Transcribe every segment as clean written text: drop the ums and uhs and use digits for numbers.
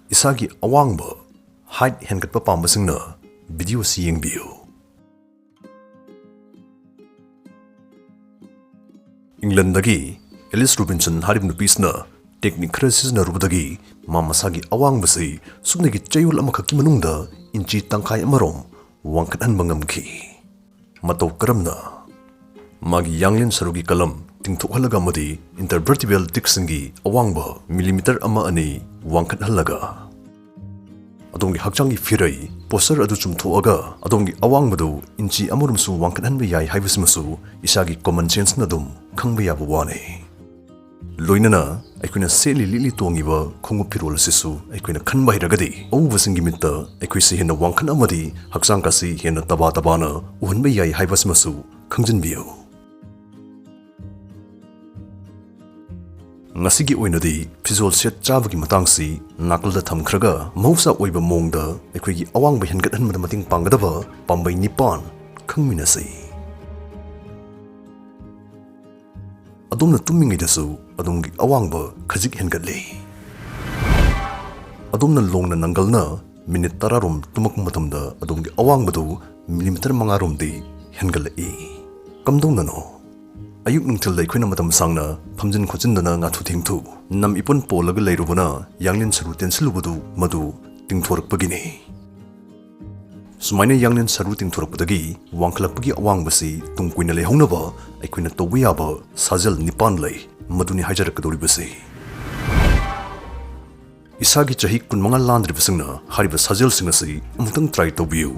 Isagi awangba height henkatpa pambasingna Videosi yengbiu. Englandagi Alice Robinson harib nupisna technique khara siznarubadagi ma masagi awangbasi suknagi chayul amakhaki manungda inchi tangkai amarom wangkhathanba ngamki. Mataw karamna magi yanglin sarugi kalam tingthokhalaga amadi intervertebral discsingi awangba millimeter ama ani wangkhathalaga adongi hakchangi firai poster adu chumthoaga adongi awangbadu inchi amorumsu wangkhathanba yai haibasmasu isagi common sense na dum khangba yaba wane loinana aikuina seli lili tongiba khongu pirol sisu aikuina khanba hiragadi awubasingi mitta aikuisi hena wangkhan amadi hakchang kasi hena taba tabana uhanba yai haibasmasu khangjinbiu ngasigi oinadi phizol set chabagi matangsi nakalda thamkhraga mausa oiba mongda aikoigi awangba hengathanmada mating panggadaba pambai nipan khangminasi adumna tummingaidasu adumgi awangba khajik hengatli adumna longna nangalna minute 10 rom tumak matamda adumgi awangbadu millimeter 5 romdi hengalai kamdonano ayuk nungthil laikhoina matam sangna phamjin khocindana nga thu thingthu nam ipon polaga leirubuna yanglin saru tensilubadu madu tingthorakpagini sumaina yanglin saru tingthorakpadagi wangkhalakpagi awangbasi tungkuina lehownaba aikhoina tawiyaba sajal nipan lei maduni hajarakadoribasi isagi chahi kunmanga landribasingna hariba sajal singasi amutang try tawbiu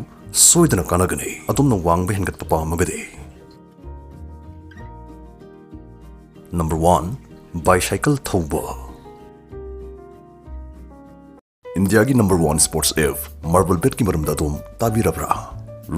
soidana kanagani adomna wangba hengatpa pamagade. Number 1. Bicycle Thauba. India ki number 1 sports F marble bet ki maramda dom tabirabra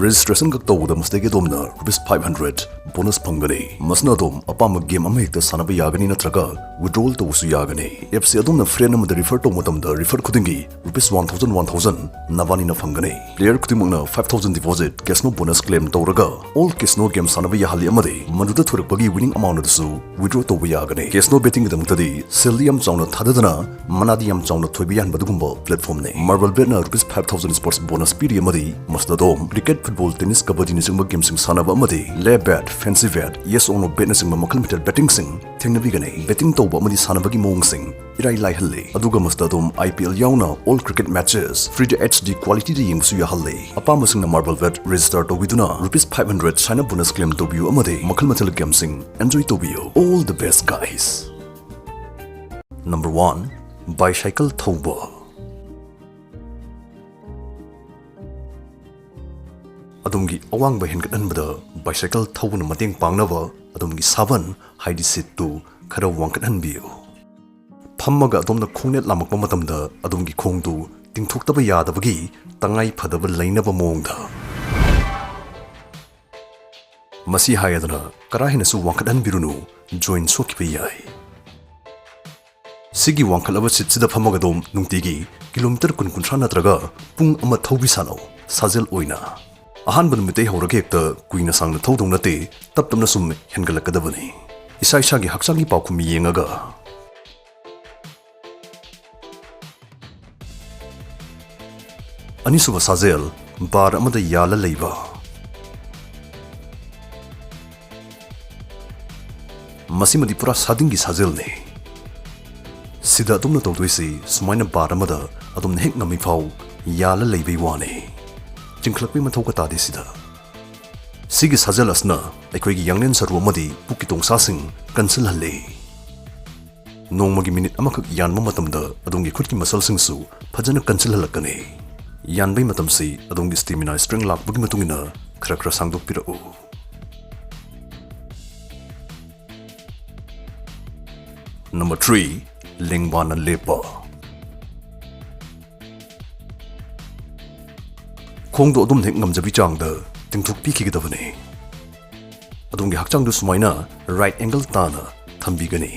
registration ka tawda mustege domna ₹500 bonus phangani masna dom apam game ama ekta sanaba yagani natraga withdrawal tawsu yagani FC adomna friend amada refer to motamda refer khudingi ₹1000 navani na phangani player khudimangna 5000 deposit casino bonus claim tawraga all casino game sanaba yahali amade manuda thurakpagi winning amount adusu withdraw tawba yagani casino betting damtadi seldiam chawna thadadana manadi yam chawna thoibiyan badugumba platform ne marble bet na ₹5000 sports bonus piri amadi masna dom cricket football tennis kabaddi ni singba game sing sanaba amadi lay bet fancy bet yes or no bet na singba makal meter betting sing thengnabi gane betting tawba amadi sanabagi mong sing irai lai halle aduga masda dom IPL yauna all cricket matches free to HD quality de yengsu ya halle apama singna marble bet register to widuna ₹500 sign up bonus claim to view amadi makal metal game sing enjoy to view all the best guys. Number 1. Bicycle Thauba. Adumgi awangba hengathanbada bicycle thawna mateng pangnaba adumgi saban haidi sit tu khara wangkathanbiu phammaga adumna khongnet lamakpa matamda adumgi khongdu tingthoktaba yadabagi tangai phadaba lainaba mongda masi hayadana karahina su wangkathanbirunu join sokiba yai sigi wangkhalaba sitsida phammaga dom nungtigi kilometer 10 natraga pung ama thaubi sano sajel oina ahanba numite haurage ekta kuina sangna thodong nate taptamna sum hengalakadabani isa isagi hakchangi paukhumi yengaga anisuba sajel bar amada yala leiba masimadi pura sadingi sajel ne sida adumna tawdoisi sumaina bar amada adumna hek ngami phau yala leibai wane chingkhlakpi mathau ka tade sida sigi sajal asna aikoigi yanglen saru amadi puki tongsa sing cancel halle nongmagi minute amakak yanma matamda adongi khutki muscle sing su phajana cancel halakane yanbai matam si adongi stamina strength lakbagi matungina khara khara sangdok pirau. Number 3. Lengwana lepa. khongdo adum hek ngamjabi changda tingthuk pikigidabane adumgi hakchangdu sumaina right angle tana thambigani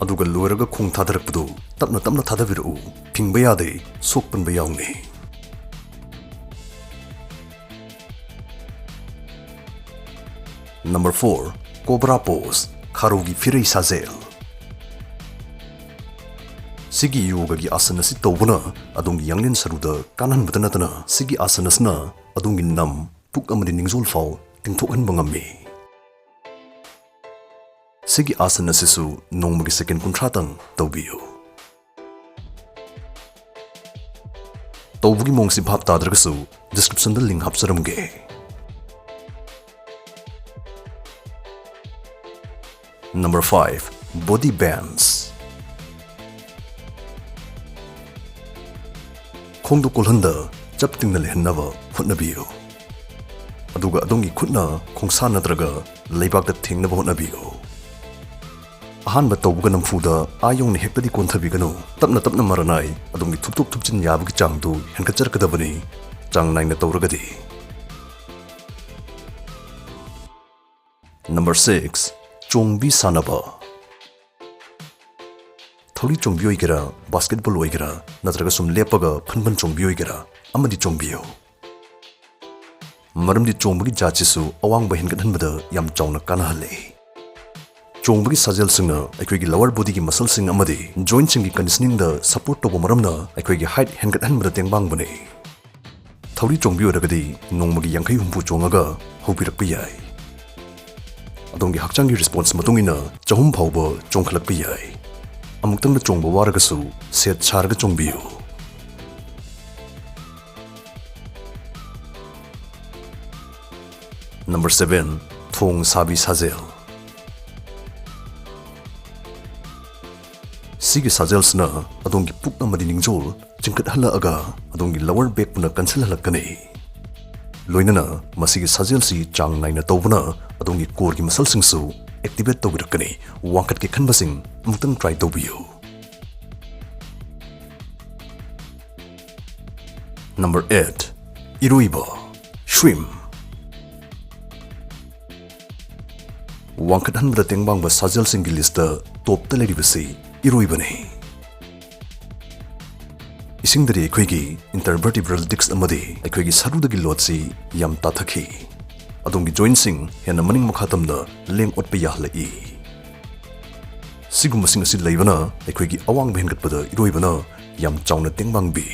aduga loiraga khong thadarakpadu tapna tapna thadabiru phingba yade sokpanba yauni. Number 4. Cobra pose kharogi firai sazel Sigi yoga gi asana si tawbuna adong yanglin saruda kanan batana tana sigi asana sna adong nam puk amadi ningjol faw tingthokhan bangami. Sigi asana sisu nongmagi second kuntratang tawbiyo. Tawbugi mongsi bhap tadragasu description da link hapsaramge. Number 5. Body bands. Khongdo kolhanda chaptingna lehnava hotnabiyo. Aduga adongi khutna khongsa nadraga leibak da thingnaba hotnabiyo. Ahanba tawbuga namfuda ayong ni hektadi konthabiganu tapna maranai adongi thupchin yabagi changdu henkacharkadabani chang naina tawragadi. Number 6. Chongbi sanaba. Thori chongbi oigera basketball oigera natraga sum lepaga phanban chongbi oigera amadi chongbiyo. Maramdi chongbagi jachisu awang bahin gadhanbada yam chawna kanahale. Chongbagi sajal singna aikoigi lower body gi muscle sing amadi joint sing gi conditioning da support tobo maramna aikoigi height hen gadhanbada tengbang bane. Thori chongbi oragadi nongmagi yankai humpu chongaga hobirakpa yai. Adongi hakchangi response matungina chahum phawba chongkhalakpa yai. Amuktangna chongba waragasu set charga chongbiyo. Number 7. Thong sabi sajel. Sigi sajelsna adongi puk amadi ningjol chingkat halaaga adongi lower back puna cancel halakani. Loinana masigi sajelsi chang naina tawbuna adongi core gi muscle singsu activate tawbirakani wangkhat ke Pambasing amutang try tawbiyo. Number 8. Iroiba. Swim. Waangkhat hanbada tengbangba sajal singgi lista top ta leribasi iroibani. Isingdari aikoigi intervertebral disc amadi aikoigi sarudagi lotsi yam tathaki. Adongi joint sing hena maning makhatamna leng otpa yahlai. Sigum sing asi leibana aikoigi awang bhengatpada iroibana yam chawna tengbangbi.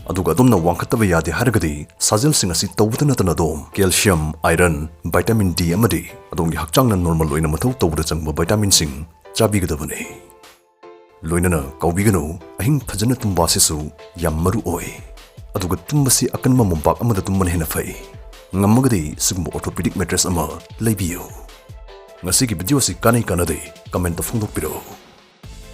Aduga adumna wangkhataba yade haragadi sajal sing asi tawbutana tanadom calcium, iron, vitamin D amadi adongi hakchangna normal loina mathau tawbura changba vitamin sing chabigadabane. Loinana kaubiganu ahing phajana tumbasisu yam maru oi. Aduga tumbasi akanma mompak amada tumman hena fai. Ngamagadi sigum orthopedic mattress ama leibiyo. Ngasigi videosi kanai kanade comment ta phongdokpiro.